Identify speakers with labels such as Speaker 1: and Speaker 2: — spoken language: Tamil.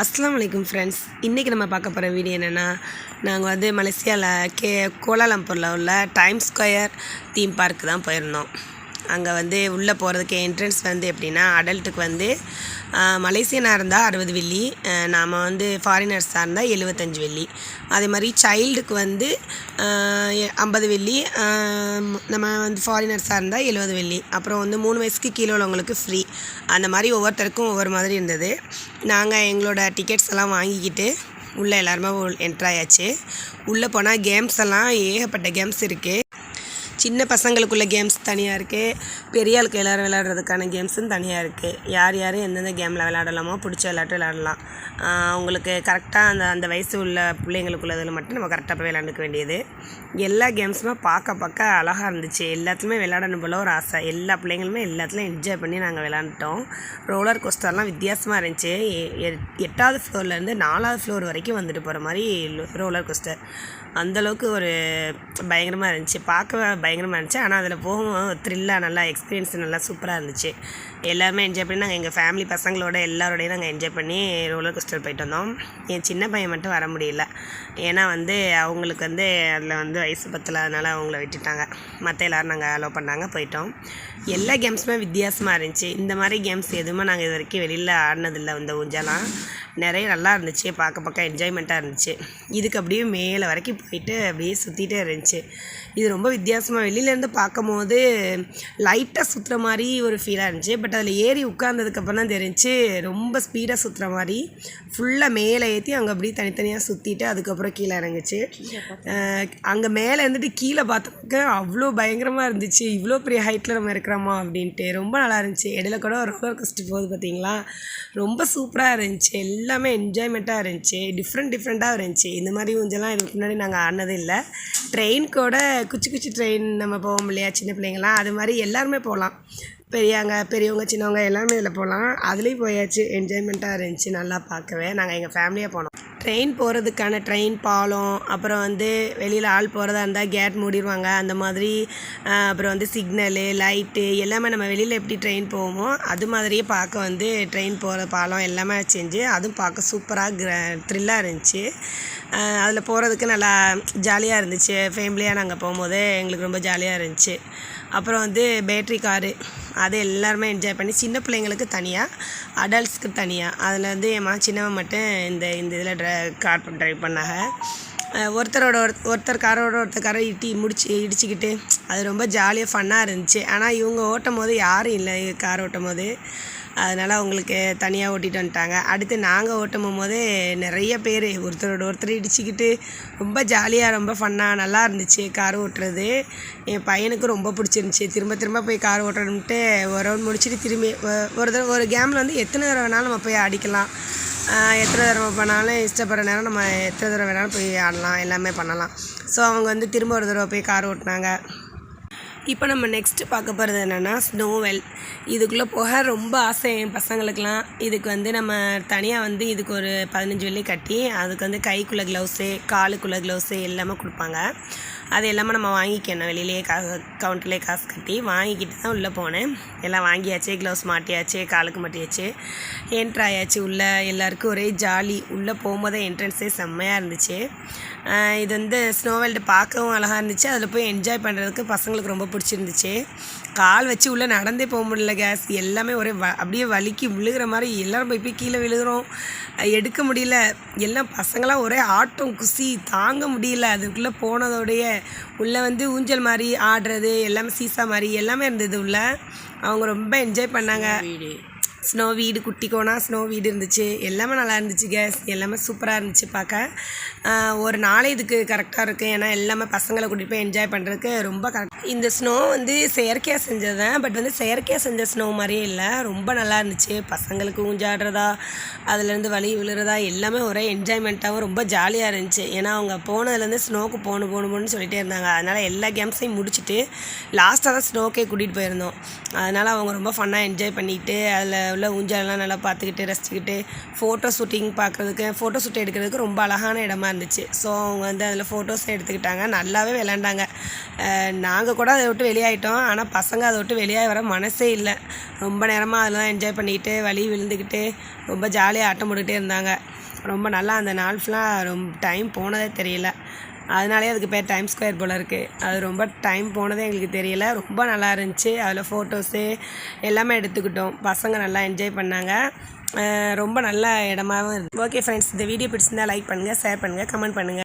Speaker 1: அஸ்ஸலாமு அலைக்கும் ஃப்ரெண்ட்ஸ். இன்றைக்கி நம்ம பார்க்க போகிற வீடியோ என்னென்னா, நாங்கள் வந்து மலேசியாவில் கோலாலம்பூரில் உள்ள டைம்ஸ் ஸ்கொயர் தீம் பார்க்கு தான் போயிருந்தோம். அங்கே வந்து உள்ளே போகிறதுக்கு என்ட்ரன்ஸ் வந்து எப்படின்னா, அடல்ட்டுக்கு வந்து மலேசியனாக இருந்தால் 60 வெள்ளி, நாம் வந்து ஃபாரினர்ஸாக இருந்தால் 75 வெள்ளி. அதே மாதிரி சைல்டுக்கு வந்து 50 வெள்ளி, நம்ம வந்து ஃபாரினர்ஸாக இருந்தால் 70 வெள்ளி. அப்புறம் வந்து 3 வயசுக்கு கீழே உள்ளவங்களுக்கு ஃப்ரீ. அந்த மாதிரி ஒவ்வொருத்தருக்கும் ஒவ்வொரு மாதிரி இருந்தது. நாங்கள் எங்களோட டிக்கெட்ஸ் எல்லாம் வாங்கிக்கிட்டு உள்ளே எல்லாருமே என்ட்ராயாச்சு. உள்ளே போனால் கேம்ஸ் எல்லாம் ஏகப்பட்ட கேம்ஸ் இருக்குது. சின்ன பசங்களுக்குள்ள கேம்ஸ் தனியாக இருக்குது, பெரிய ஆளுக்கு எல்லோரும் விளையாடுறதுக்கான கேம்ஸும் தனியாக இருக்குது. யார் யார் எந்தெந்த கேமில் விளையாடலாமோ பிடிச்ச விளையாட்டு விளையாடலாம். உங்களுக்கு கரெக்டாக அந்த வயசு உள்ள பிள்ளைங்களுக்குள்ளதில் மட்டும் நம்ம கரெக்டாக போய் விளையாண்டுக்க வேண்டியது. எல்லா கேம்ஸுமே பார்க்க அழகாக இருந்துச்சு. எல்லாத்துலேயுமே விளையாடணும் போல் ஒரு ஆசை. எல்லா பிள்ளைங்களுமே எல்லாத்துலேயும் என்ஜாய் பண்ணி நாங்கள் விளையாண்டுட்டோம். ரோலர் கோஸ்டர்லாம் வித்தியாசமாக இருந்துச்சு. 8வது ஃப்ளோர்லேருந்து 4வது ஃப்ளோர் வரைக்கும் வந்துட்டு போகிற மாதிரி ரோலர் கோஸ்டர். அந்தளவுக்கு ஒரு பயங்கரமாக இருந்துச்சு, பார்க்க பயங்கரமாக இருந்துச்சு. ஆனால் அதில் போகும்போது த்ரில்லாக நல்லா எக்ஸ்பீரியன்ஸ் நல்லா சூப்பராக இருந்துச்சு. எல்லாருமே என்ஜாய் பண்ணி நாங்கள் எங்கள் ஃபேமிலி பசங்களோட எல்லாரோடையும் நாங்கள் என்ஜாய் பண்ணி ரோலர் கோஸ்டர் போயிட்டு வந்தோம். என் சின்ன பையன் மட்டும் வர முடியல, ஏன்னா வந்து அவங்களுக்கு வந்து அதில் வந்து வயசு பத்தல, அதனால் அவங்கள விட்டுட்டாங்க. மற்ற எல்லோரும் நாங்கள் அலோவ் பண்ணாங்க, போயிட்டோம். எல்லா கேம்ஸுமே வித்தியாசமாக இருந்துச்சு. இந்த மாதிரி கேம்ஸ் எதுவுமே நாங்கள் இது வரைக்கும் வெளியில் ஆடினதில்லை. இந்த ஊஞ்சலாம் நிறைய நல்லா இருந்துச்சு, பார்க்க என்ஜாய்மெண்ட்டாக இருந்துச்சு. இதுக்கு அப்படியே மேலே வரைக்கும் போயிட்டு அப்படியே சுற்றிட்டே இருந்துச்சு. இது ரொம்ப வித்தியாசமாக வெளியிலேருந்து பார்க்கும் போது லைட்டாக சுற்றுற மாதிரி ஒரு ஃபீலாக இருந்துச்சு. பட் அதில் ஏறி உட்கார்ந்ததுக்கப்புறம் தான் தெரிஞ்சு ரொம்ப ஸ்பீடாக சுற்றுற மாதிரி. ஃபுல்லாக மேலே ஏற்றி அங்கே அப்படியே தனித்தனியாக சுற்றிட்டு அதுக்கப்புறம் கீழே இறங்குச்சு. அங்கே மேலே இருந்துட்டு கீழே பார்த்தோம்க்கு அவ்வளோ பயங்கரமாக இருந்துச்சு. இவ்வளோ பெரிய ஹைட்டில் நம்ம இருக்கிறோமா அப்படின்ட்டு ரொம்ப நல்லா இருந்துச்சு. இடையில கூட ரோலர் கோஸ்டர் போகுது பார்த்தீங்களா, ரொம்ப சூப்பராக இருந்துச்சு. எல்லாமே என்ஜாய்மெண்ட்டாக இருந்துச்சு, டிஃப்ரெண்ட்டாக இருந்துச்சு. இந்த மாதிரி ஊஞ்சலாம் இதுக்கு முன்னாடி நாங்கள் ஆடினதே இல்லை. ட்ரெயின் கூட குச்சி ட்ரெயின் நம்ம போவோம் இல்லையா, சின்ன பிள்ளைங்களாம், அது மாதிரி எல்லாருமே போகலாம். பெரியவங்க சின்னவங்க எல்லாருமே இதில் போகலாம். அதுலேயும் போயாச்சு, என்ஜாய்மெண்ட்டாக இருந்துச்சு. நல்லா பார்க்கவே நாங்கள் எங்கள் ஃபேமிலியாக போனோம். ட்ரெயின் போகிறதுக்கான ட்ரெயின் பாலம், அப்புறம் வந்து வெளியில் ஆள் போகிறதா இருந்தால் கேட் மூடிடுவாங்க அந்த மாதிரி. அப்புறம் வந்து சிக்னலு, லைட்டு எல்லாமே நம்ம வெளியில் எப்படி ட்ரெயின் போவோமோ அது மாதிரியே பார்க்க வந்து ட்ரெயின் போகிற பாலம் எல்லாமே செஞ்சு அதுவும் பார்க்க சூப்பராக த்ரில்லாக இருந்துச்சு. அதில் போகிறதுக்கு நல்லா ஜாலியாக இருந்துச்சு. ஃபேமிலியாக நாங்கள் போகும்போது எங்களுக்கு ரொம்ப ஜாலியாக இருந்துச்சு. அப்புறம் வந்து பேட்ரி காரு, அது எல்லாருமே என்ஜாய் பண்ணி, சின்ன பிள்ளைங்களுக்கு தனியாக, அடல்ட்ஸ்க்கு தனியாக. அதில் வந்து சின்னவன் மட்டும் இந்த இதில் கார் ட்ரைவ் பண்ணாங்க. ஒருத்தர் காரோட ஒருத்தர் காரை இடிச்சிக்கிட்டு அது ரொம்ப ஜாலியாக ஃபன்னாக இருந்துச்சு. ஆனால் இவங்க ஓட்டும் போது யாரும் இல்லை கார் ஓட்டும் போது, அதனால் அவங்களுக்கு தனியாக ஓட்டிகிட்டு வந்துட்டாங்க. அடுத்து நாங்கள் ஓட்டும் போகும்போது நிறைய பேர் ஒருத்தர் இடிச்சிக்கிட்டு ரொம்ப ஜாலியாக ரொம்ப ஃபன்னாக நல்லா இருந்துச்சு கார் ஓட்டுறது. என் பையனுக்கு ரொம்ப பிடிச்சிருந்துச்சி. திரும்ப போய் கார் ஓட்டணுன்ட்டு ஒரு ரவுண்ட் முடிச்சுட்டு திரும்பி ஒரு கேமில் வந்து எத்தனை தடவை வேணாலும் நம்ம போய் அடிக்கலாம், எத்தனை தடவை பண்ணாலும் இஷ்டப்படுற நேரம் நம்ம எத்தனை தடவை வேணாலும் போய் ஆடலாம், எல்லாமே பண்ணலாம். ஸோ அவங்க வந்து திரும்ப ஒரு தடவை போய் கார் ஓட்டினாங்க. இப்போ நம்ம நெக்ஸ்ட்டு பார்க்க போகிறது என்னென்னா ஸ்னோவெல். இதுக்குள்ளே போக ரொம்ப ஆசை என் பசங்களுக்கெலாம். இதுக்கு வந்து நம்ம தனியாக வந்து இதுக்கு ஒரு 15 வெள்ளி கட்டி அதுக்கு வந்து கைக்குள்ளே க்ளவுஸு, காலுக்குள்ளே க்ளவுஸு எல்லாமே கொடுப்பாங்க. அது எல்லாமே நம்ம வாங்கிக்கணும். வெளியிலேயே கவுண்டர்லேயே காசு கட்டி வாங்கிக்கிட்டு தான் உள்ளே போனேன். எல்லாம் வாங்கியாச்சு, க்ளவுஸ் மாட்டியாச்சு, காலுக்கு மாட்டியாச்சு, என்ட்ராயாச்சு. உள்ளே எல்லாருக்கும் ஒரே ஜாலி. உள்ளே போகும்போதே என்ட்ரன்ஸே செம்மையாக இருந்துச்சு. இது வந்து ஸ்னோவெல்டு பார்க்கவும் அழகாக இருந்துச்சு. அதில் போய் என்ஜாய் பண்ணுறதுக்கு பசங்களுக்கு ரொம்ப பிடிச்சிருந்துச்சு. கால் வச்சு உள்ளே நடந்தே போக முடியல கேஸ். எல்லாமே ஒரே அப்படியே வலிக்கு விழுகிற மாதிரி எல்லோரும் போய் கீழே விழுகிறோம், எடுக்க முடியல. எல்லாம் பசங்களாம் ஒரே ஆட்டம் குசி தாங்க முடியல. அதுக்குள்ளே போனதோடைய உள்ளே வந்து ஊஞ்சல் மாதிரி ஆடுறது எல்லாமே, சீசா மாதிரி எல்லாமே இருந்தது உள்ளே. அவங்க ரொம்ப என்ஜாய் பண்ணாங்க. ஸ்னோ வீடு, குட்டி கோனா ஸ்னோ வீடு இருந்துச்சு. எல்லாமே நல்லா இருந்துச்சு கேஸ். எல்லாமே சூப்பராக இருந்துச்சு பார்க்க. ஒரு நாளே இதுக்கு கரெக்டாக இருக்குது. ஏன்னா எல்லாமே பசங்களை கூட்டிகிட்டு போய் என்ஜாய் பண்ணுறதுக்கு ரொம்ப கரெக்ட். இந்த ஸ்னோ வந்து செயற்கையாக செஞ்சது தான், பட் வந்து செயற்கையாக செஞ்ச ஸ்னோ மாதிரியே இல்லை, ரொம்ப நல்லா இருந்துச்சு. பசங்களுக்கு ஊஞ்சாடுறதா, அதுலேருந்து வலி விழுறதா எல்லாமே ஒரே என்ஜாய்மெண்ட்டாகவும் ரொம்ப ஜாலியாக இருந்துச்சு. ஏன்னா அவங்க போனதுலேருந்து ஸ்னோவுக்கு போகணும்னு சொல்லிகிட்டே இருந்தாங்க. அதனால் எல்லா கேம்ஸையும் முடிச்சுட்டு லாஸ்ட்டாக தான் ஸ்னோக்கே கூட்டிகிட்டு போயிருந்தோம். அதனால் அவங்க ரொம்ப ஃபன்னாக என்ஜாய் பண்ணிக்கிட்டு அதில் உள்ள ஊஞ்சலெல்லாம் நல்லா பார்த்துக்கிட்டு ரசிச்சுக்கிட்டு ஃபோட்டோ ஷூட்டிங் பார்க்குறதுக்கு ஃபோட்டோ ஷூட் எடுக்கிறதுக்கு ரொம்ப அழகான இடமா இருந்துச்சு. ஸோ அவங்க வந்து அதில் ஃபோட்டோஸ் எடுத்துக்கிட்டாங்க. நல்லாவே விளையாண்டாங்க. நாங்கள் கூட அதை விட்டு வெளியாகிட்டோம். ஆனால் பசங்க அதை விட்டு வெளியாக வர மனசே இல்லை. ரொம்ப நேரமாக அதில் தான் என்ஜாய் பண்ணிக்கிட்டு வலி விழுந்துக்கிட்டு ரொம்ப ஜாலியாக ஆட்டம் போட்டுக்கிட்டே இருந்தாங்க. ரொம்ப நல்லா அந்த நாள் ஃபுல்லாக டைம் போனதே தெரியல. அதனாலே அதுக்கு பேர் டைம் ஸ்கொயர் போல் இருக்குது. அது ரொம்ப டைம் போனதே எங்களுக்கு தெரியல. ரொம்ப நல்லா இருந்துச்சு. அதில் ஃபோட்டோஸு எல்லாமே எடுத்துக்கிட்டோம். பசங்க நல்லா என்ஜாய் பண்ணாங்க. ரொம்ப நல்ல இடமாவும் இருந்துச்சு. ஓகே ஃப்ரெண்ட்ஸ், இந்த வீடியோ பிடிச்சிருந்தால் லைக் பண்ணுங்கள், ஷேர் பண்ணுங்கள், கமெண்ட் பண்ணுங்கள்.